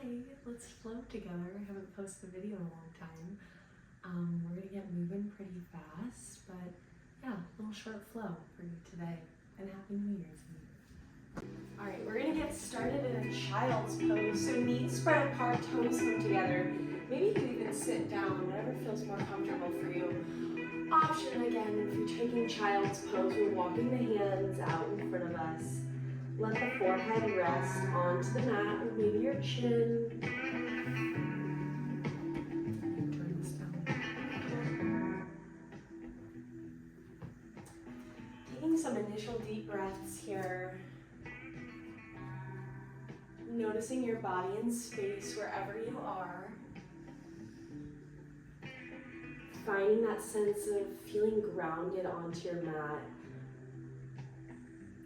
Hi, let's float together. I haven't posted a video in a long time. We're gonna get moving pretty fast, but yeah, a little short flow for you today. And Happy New Year's Eve. All right, we're gonna get started in a child's pose. So knees spread apart, toes come together. Maybe you can even sit down, whatever feels more comfortable for you. Option again, if you're taking child's pose, we're walking the hands out in front of us. Let the forehead rest onto the mat, or maybe your chin. Turn this down. Taking some initial deep breaths here. Noticing your body in space wherever you are. Finding that sense of feeling grounded onto your mat.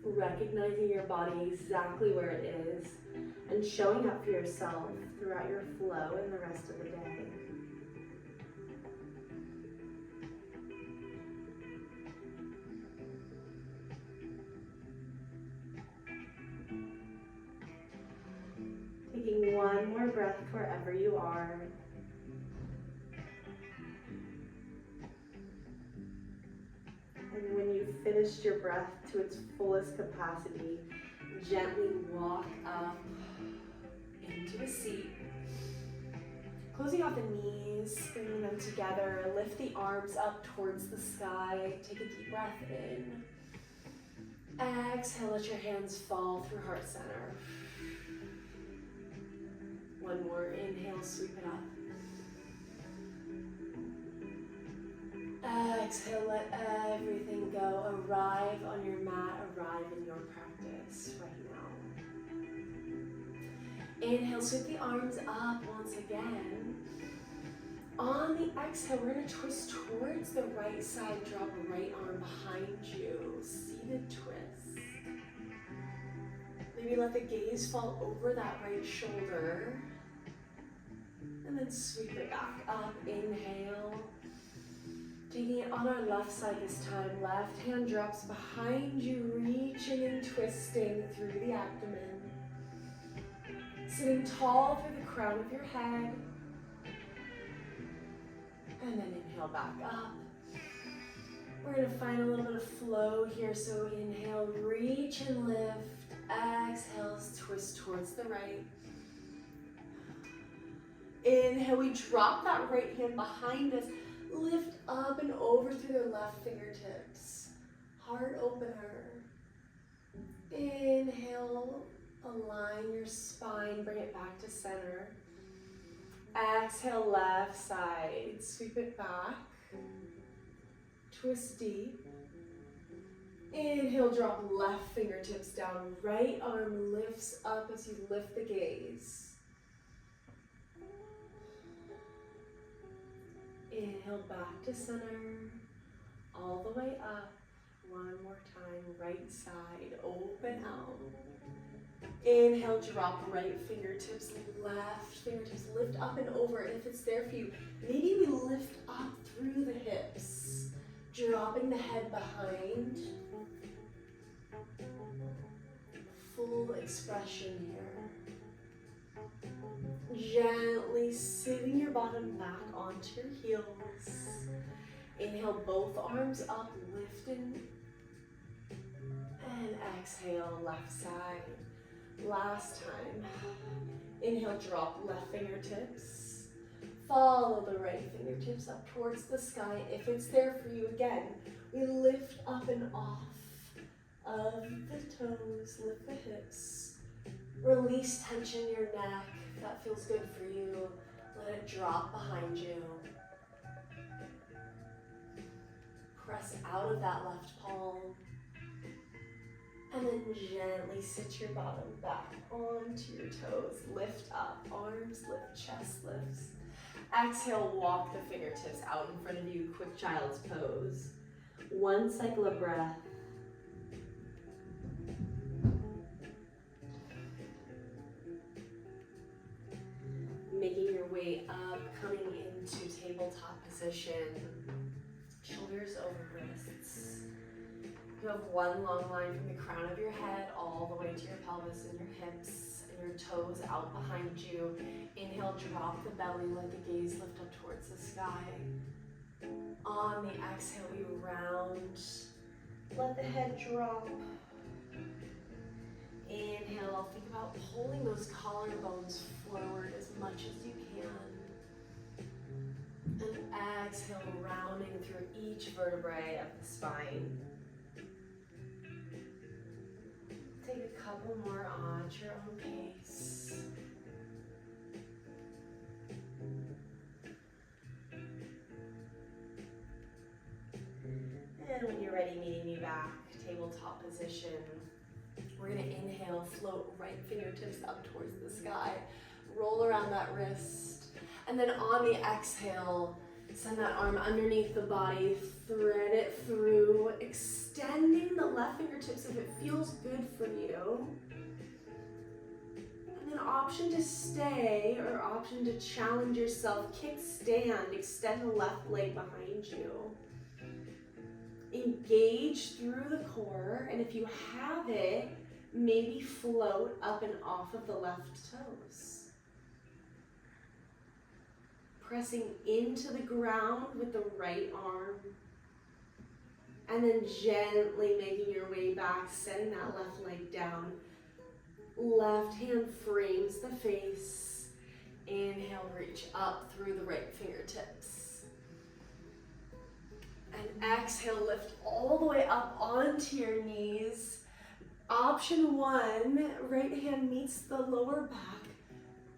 Recognizing your body exactly where it is and showing up for yourself throughout your flow and the rest of the day. Taking one more breath wherever you are. And when you've finished your breath to its fullest capacity, gently walk up into a seat. Closing off the knees, bringing them together, lift the arms up towards the sky. Take a deep breath in. Exhale, let your hands fall through heart center. One more inhale, sweep it up. Exhale, let everything go. Arrive on your mat, arrive in your practice right now. Inhale, sweep the arms up once again. On the exhale, we're going to twist towards the right side, drop right arm behind you, seated twist. Maybe let the gaze fall over that right shoulder. And then sweep it back up, inhale. Taking it on our left side this time, left hand drops behind you, reaching and twisting through the abdomen. Sitting tall through the crown of your head. And then inhale back up. We're going to find a little bit of flow here, so inhale, reach and lift. Exhale, twist towards the right. Inhale, we drop that right hand behind us. Lift up and over through the left fingertips. Heart opener. Inhale, align your spine, bring it back to center. Exhale, left side, sweep it back. Twist deep. Inhale, drop left fingertips down. Right arm lifts up as you lift the gaze. Inhale back to center, all the way up. One more time, right side, open out. Inhale, drop right fingertips, left fingertips, lift up and over. And if it's there for you, maybe we lift up through the hips, dropping the head behind. Full expression here. Gently sitting your bottom back onto your heels. Inhale, both arms up, lifting. And exhale, left side. Last time. Inhale, drop left fingertips. Follow the right fingertips up towards the sky. If it's there for you, again, we lift up and off of the toes, lift the hips. Release tension in your neck. If that feels good for you, let it drop behind you. Press out of that left palm. And then gently sit your bottom back onto your toes. Lift up, arms lift, chest lifts. Exhale, walk the fingertips out in front of you, quick child's pose. One cycle of breath. Making your way up, coming into tabletop position. Shoulders over wrists. You have one long line from the crown of your head all the way to your pelvis and your hips. And your toes out behind you. Inhale, drop the belly, let the gaze lift up towards the sky. On the exhale, we round. Let the head drop. Inhale, think about pulling those collarbones forward as much as you can. And exhale, rounding through each vertebrae of the spine. Take a couple more on at your own pace. And when you're ready, meeting me back, tabletop position. We're gonna inhale, float right fingertips up towards the sky. Roll around that wrist. And then on the exhale, send that arm underneath the body, thread it through, extending the left fingertips if it feels good for you. And then option to stay or option to challenge yourself, kickstand, extend the left leg behind you. Engage through the core, and if you have it, maybe float up and off of the left toes. Pressing into the ground with the right arm, and then gently making your way back, setting that left leg down. Left hand frames the face. Inhale, reach up through the right fingertips. And exhale, lift all the way up onto your knees. Option one, right hand meets the lower back.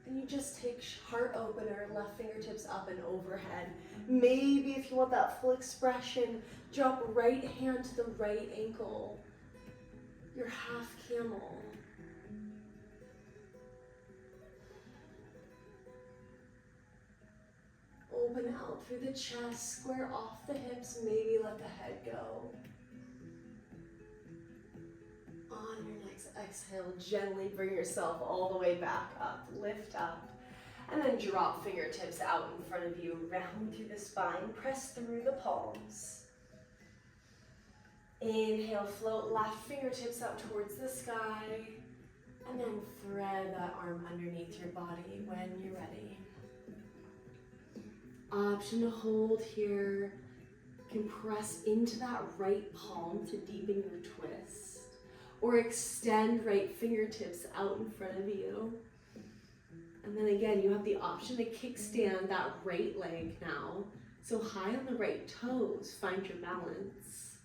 And you just take heart opener, left fingertips up and overhead. Maybe if you want that full expression, drop right hand to the right ankle. Your half camel. Open out through the chest, square off the hips, maybe let the head go. On your next exhale, gently bring yourself all the way back up, lift up, and then drop fingertips out in front of you, round through the spine, press through the palms. Inhale, float left fingertips up towards the sky, and then thread that arm underneath your body when you're ready. Option to hold here. You can press into that right palm to deepen your twist. Or extend right fingertips out in front of you. And then again, you have the option to kickstand that right leg now. So high on the right toes, find your balance.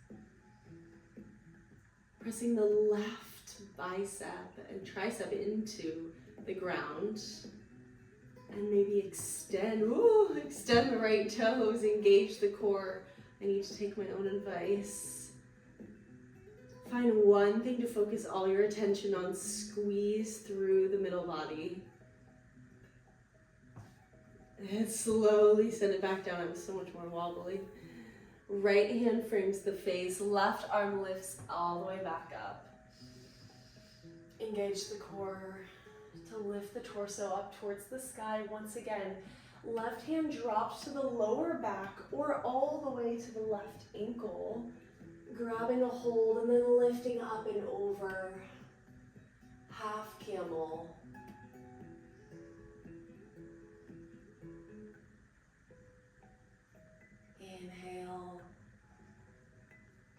Pressing the left bicep and tricep into the ground. And maybe extend the right toes, engage the core. I need to take my own advice. Find one thing to focus all your attention on, squeeze through the middle body. And slowly send it back down. I'm so much more wobbly. Right hand frames the face, left arm lifts all the way back up. Engage the core to lift the torso up towards the sky. Once again, left hand drops to the lower back or all the way to the left ankle. Grabbing a hold and then lifting up and over. Half camel. Inhale.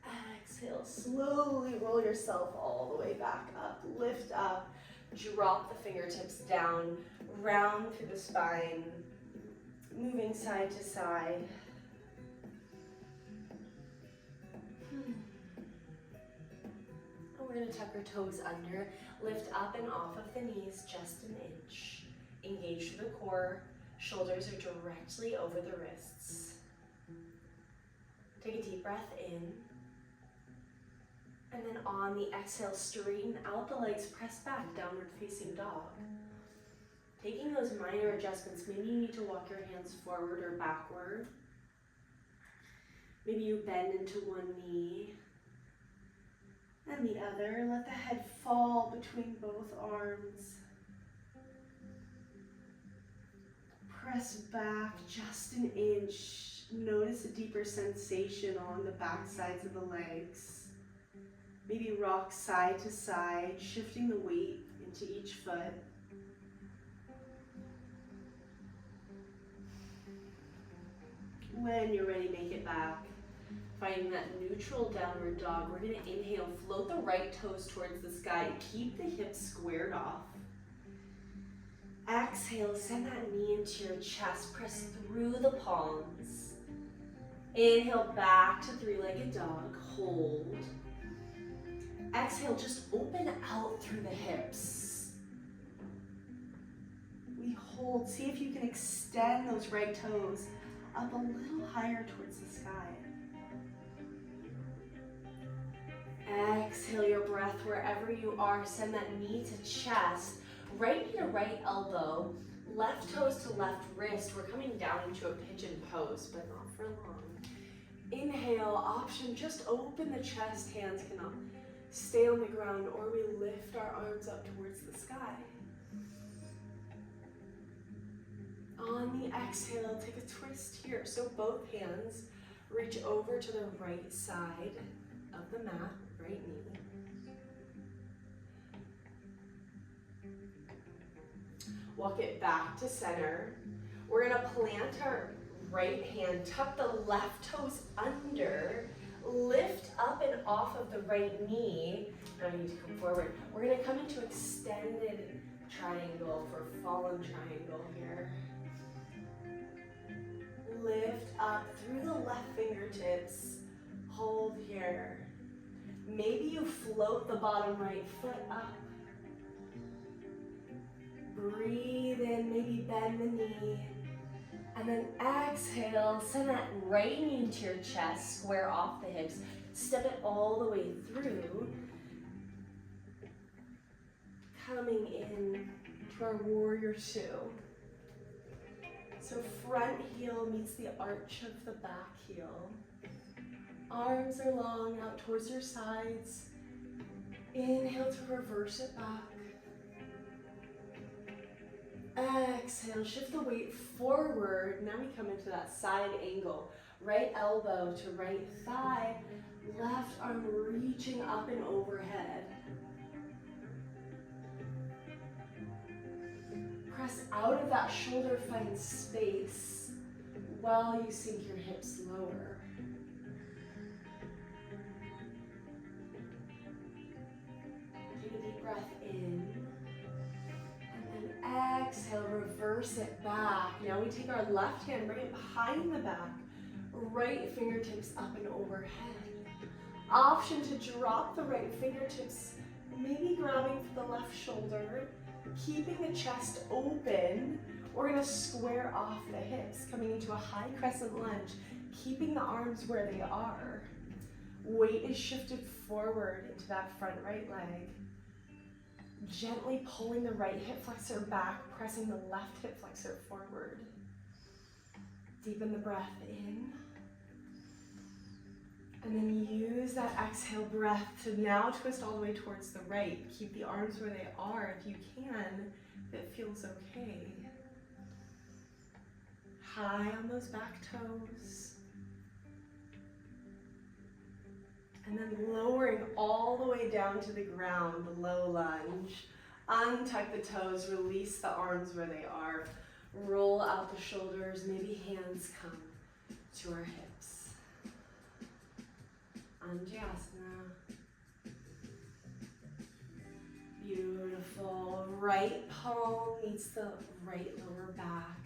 Exhale. Slowly roll yourself all the way back up. Lift up. Drop the fingertips down. Round through the spine. Moving side to side. We're going to tuck our toes under, lift up and off of the knees just an inch. Engage through the core, shoulders are directly over the wrists. Take a deep breath in. And then on the exhale, straighten out the legs, press back, downward facing dog. Taking those minor adjustments, maybe you need to walk your hands forward or backward. Maybe you bend into one knee and the other. Let the head fall between both arms. Press back just an inch. Notice a deeper sensation on the back sides of the legs. Maybe rock side to side, shifting the weight into each foot. When you're ready, make it back. Finding that neutral downward dog. We're gonna inhale, float the right toes towards the sky. Keep the hips squared off. Exhale, send that knee into your chest. Press through the palms. Inhale back to three-legged dog. Hold. Exhale, just open out through the hips. We hold. See if you can extend those right toes up a little higher towards the sky. Exhale your breath wherever you are. Send that knee to chest. Right knee to right elbow. Left toes to left wrist. We're coming down into a pigeon pose, but not for long. Inhale, option, just open the chest. Hands cannot stay on the ground, or we lift our arms up towards the sky. On the exhale, take a twist here. So both hands reach over to the right side of the mat, right knee. Walk it back to center. We're gonna plant our right hand, tuck the left toes under, lift up and off of the right knee. Now you need to come forward. We're gonna come into extended triangle for fallen triangle here. Lift up through the left fingertips. Hold here. Maybe you float the bottom right foot up. Breathe in, maybe bend the knee. And then exhale, send that right knee into your chest, square off the hips. Step it all the way through. Coming in to our warrior two. So front heel meets the arch of the back heel. Arms are long out towards your sides. Inhale to reverse it back. Exhale, shift the weight forward. Now we come into that side angle. Right elbow to right thigh. Left arm reaching up and overhead. Press out of that shoulder, find space while you sink your hips lower. Take a deep breath in. And then exhale, reverse it back. Now we take our left hand, bring it behind the back. Right fingertips up and overhead. Option to drop the right fingertips, maybe grabbing for the left shoulder. Keeping the chest open, we're gonna square off the hips, coming into a high crescent lunge, keeping the arms where they are. Weight is shifted forward into that front right leg. Gently pulling the right hip flexor back, pressing the left hip flexor forward. Deepen the breath in. And then use that exhale breath to now twist all the way towards the right. Keep the arms where they are if you can, if it feels okay. High on those back toes. And then lowering all the way down to the ground, the low lunge. Untuck the toes, release the arms where they are. Roll out the shoulders, maybe hands come to our hips. Anjasana. Beautiful. Right palm meets the right lower back.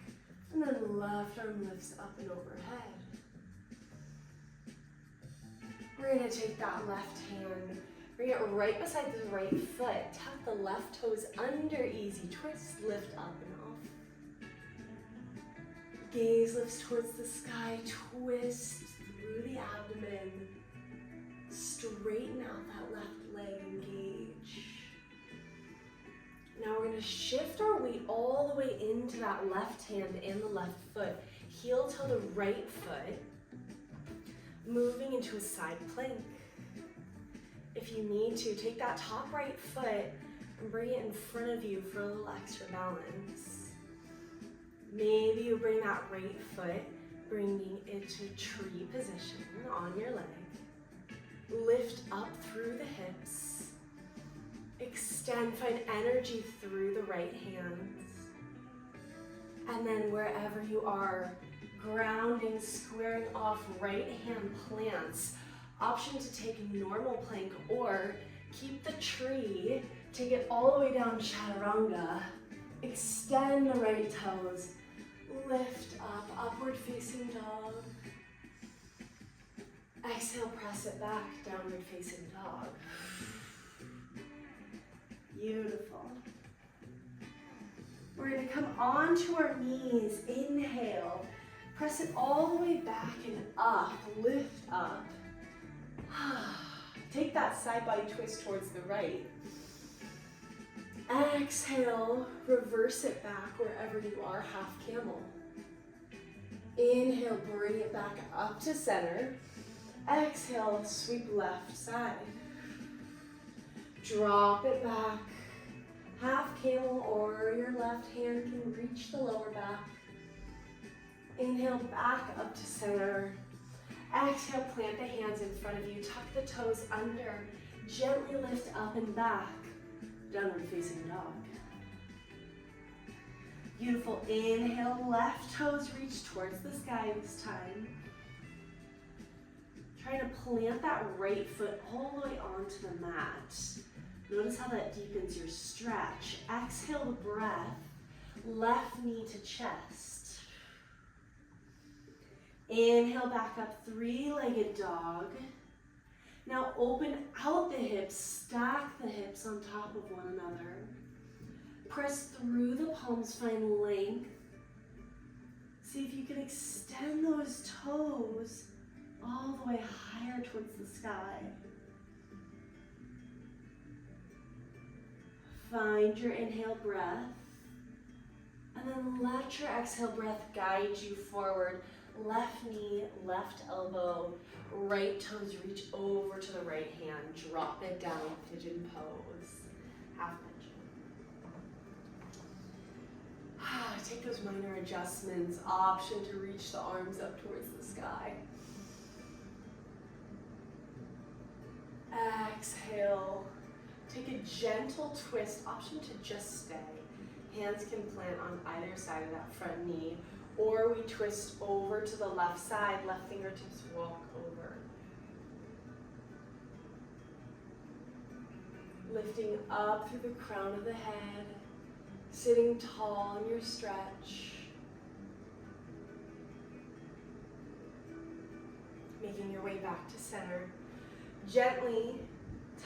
And then left arm lifts up and overhead. We're going to take that left hand, bring it right beside the right foot. Tuck the left toes under, easy twist, lift up and off. Gaze lifts towards the sky, twist through the abdomen. Straighten out that left leg, engage. Now we're going to shift our weight all the way into that left hand and the left foot. Heel to the right foot. Moving into a side plank. If you need to, take that top right foot and bring it in front of you for a little extra balance. Maybe you bring that right foot, bringing it to tree position on your leg. Lift up through the hips. Extend, find energy through the right hands. And then wherever you are, Grounding, squaring off, right hand plants. Option to take normal plank or keep the tree, take it all the way down chaturanga. Extend the right toes, lift up, upward facing dog. Exhale, press it back, downward facing dog. Beautiful. We're gonna come onto our knees, inhale. Press it all the way back and up, lift up. Take that side body twist towards the right. Exhale, reverse it back wherever you are, half camel. Inhale, bring it back up to center. Exhale, sweep left side. Drop it back. Half camel or your left hand can reach the lower back. Inhale, back up to center. Exhale, plant the hands in front of you. Tuck the toes under. Gently lift up and back. Downward facing dog. Beautiful. Inhale, left toes reach towards the sky this time. Try to plant that right foot all the way onto the mat. Notice how that deepens your stretch. Exhale the breath. Left knee to chest. Inhale back up, three-legged dog. Now open out the hips, stack the hips on top of one another. Press through the palms, find length. See if you can extend those toes all the way higher towards the sky. Find your inhale breath. And then let your exhale breath guide you forward. Left knee, left elbow, right toes reach over to the right hand. Drop it down, pigeon pose. Half pigeon. Take those minor adjustments. Option to reach the arms up towards the sky. Exhale. Take a gentle twist. Option to just stay. Hands can plant on either side of that front knee. Or we twist over to the left side, left fingertips walk over. Lifting up through the crown of the head, sitting tall in your stretch. Making your way back to center. Gently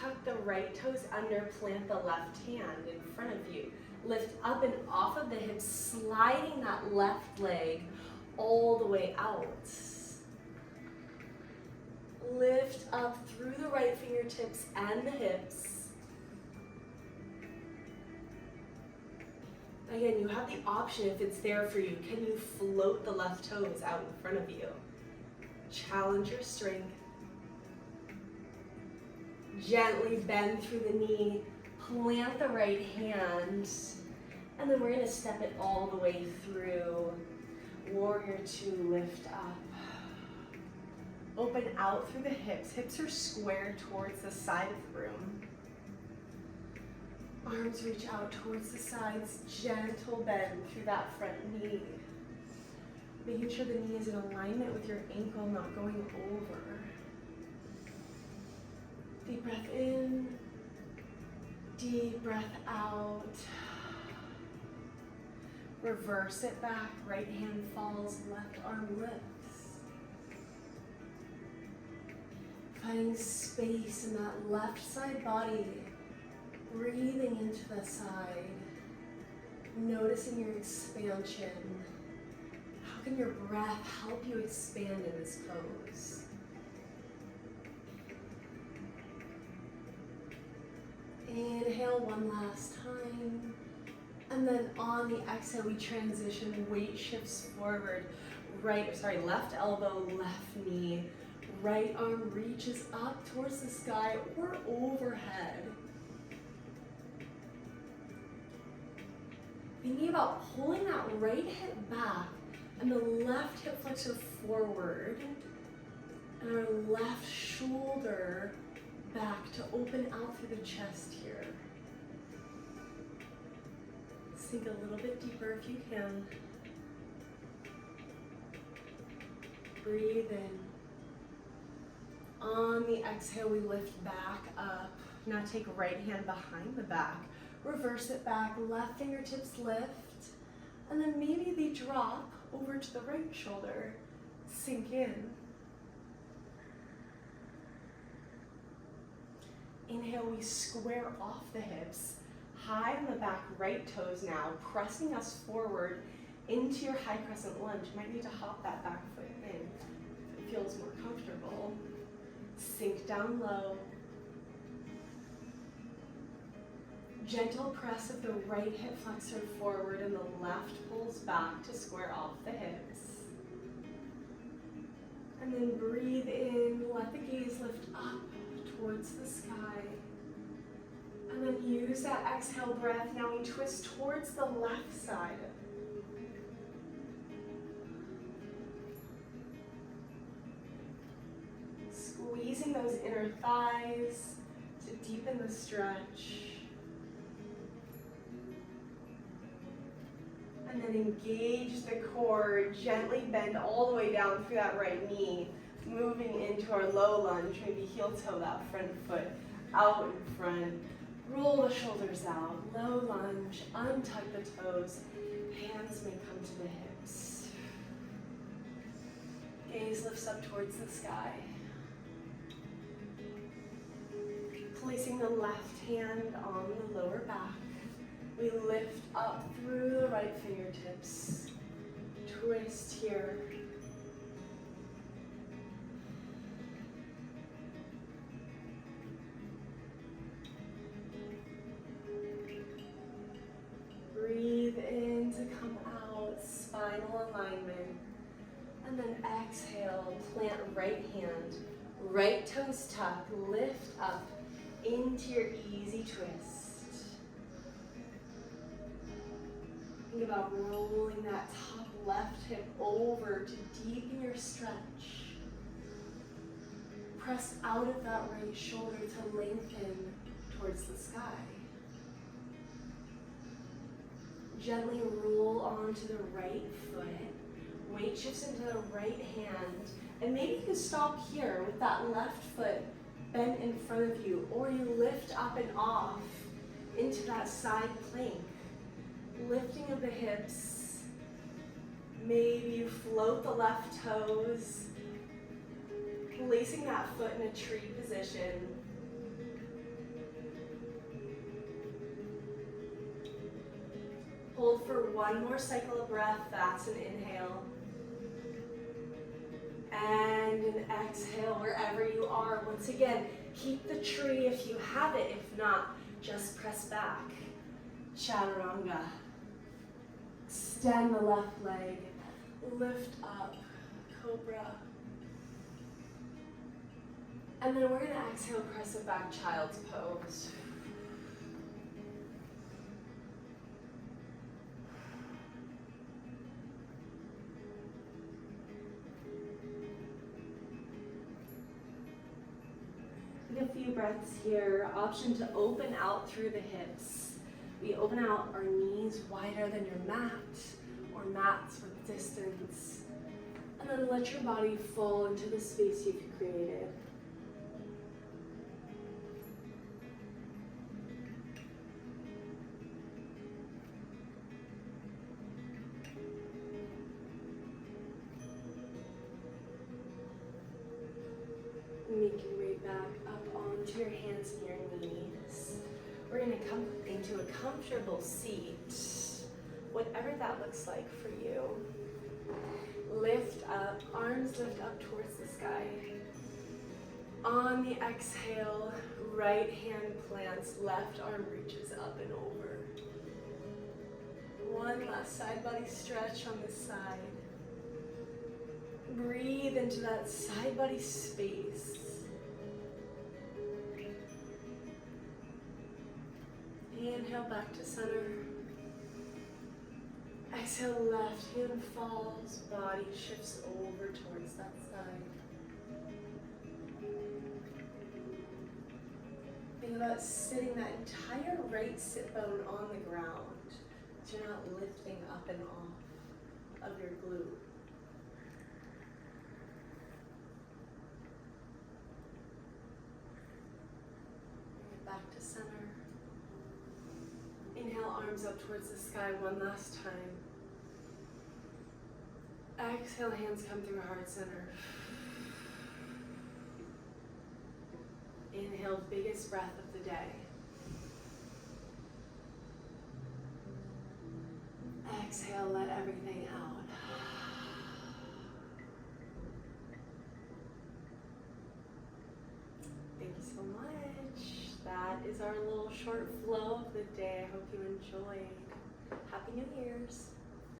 tuck the right toes under, plant the left hand in front of you. Lift up and off of the hips, sliding that left leg all the way out. Lift up through the right fingertips and the hips. Again, you have the option, if it's there for you, can you float the left toes out in front of you? Challenge your strength. Gently bend through the knee. Plant the right hand, and then we're going to step it all the way through. Warrior two, lift up. Open out through the hips. Hips are squared towards the side of the room. Arms reach out towards the sides. Gentle bend through that front knee. Making sure the knee is in alignment with your ankle, not going over. Deep breath in. Deep breath out. Reverse it back. Right hand falls, left arm lifts. Finding space in that left side body. Breathing into the side. Noticing your expansion. How can your breath help you expand in this pose? Inhale one last time. And then on the exhale, we transition, weight shifts forward. Left elbow, left knee. Right arm reaches up towards the sky or overhead. Thinking about pulling that right hip back and the left hip flexor forward. And our left shoulder back to open out through the chest here. Sink a little bit deeper if you can. Breathe in. On the exhale, we lift back up. Now take right hand behind the back. Reverse it back, left fingertips lift. And then maybe they drop over to the right shoulder. Sink in. Inhale, we square off the hips. High on the back right toes now, pressing us forward into your high crescent lunge. You might need to hop that back foot in if it feels more comfortable. Sink down low. Gentle press of the right hip flexor forward and the left pulls back to square off the hips. And then breathe in, let the gaze lift up towards the sky. And then use that exhale breath. Now we twist towards the left side. Squeezing those inner thighs to deepen the stretch. And then engage the core, gently bend all the way down through that right knee, moving into our low lunge, maybe heel toe that front foot out in front. Roll the shoulders out, low lunge, untuck the toes, hands may come to the hips. Gaze lifts up towards the sky. Placing the left hand on the lower back. We lift up through the right fingertips. Twist here. Breathe in to come out, spinal alignment. And then exhale, plant right hand, right toes tuck, lift up into your easy twist. Think about rolling that top left hip over to deepen your stretch. Press out of that right shoulder to lengthen towards the sky. Gently roll onto the right foot. Weight shifts into the right hand. And maybe you can stop here with that left foot bent in front of you, or you lift up and off into that side plank. Lifting of the hips. Maybe you float the left toes, placing that foot in a tree position. Hold for one more cycle of breath. That's an inhale. And an exhale wherever you are. Once again, keep the tree if you have it. If not, just press back. Chaturanga. Extend the left leg. Lift up. Cobra. And then we're going to exhale, press it back, child's pose. A few breaths here. Option to open out through the hips. We open out our knees wider than your mat or mats with distance. And then let your body fall into the space you've created. Make your way back up onto your hands and your knees. We're going to come into a comfortable seat, whatever that looks like for you. Lift up, arms lift up towards the sky. On the exhale, right hand plants, left arm reaches up and over. One last side body stretch on the side. Breathe into that side body space. Inhale back to center. Exhale, left hand falls, body shifts over towards that side. Think about sitting that entire right sit bone on the ground, so you're not lifting up and off of your glute. arms up towards the sky one last time. Exhale, hands come through heart center. Inhale, biggest breath of the day. Exhale, let everything out. Thank you so much. That is our little short flow of the day. I hope you enjoyed. Happy New Year's.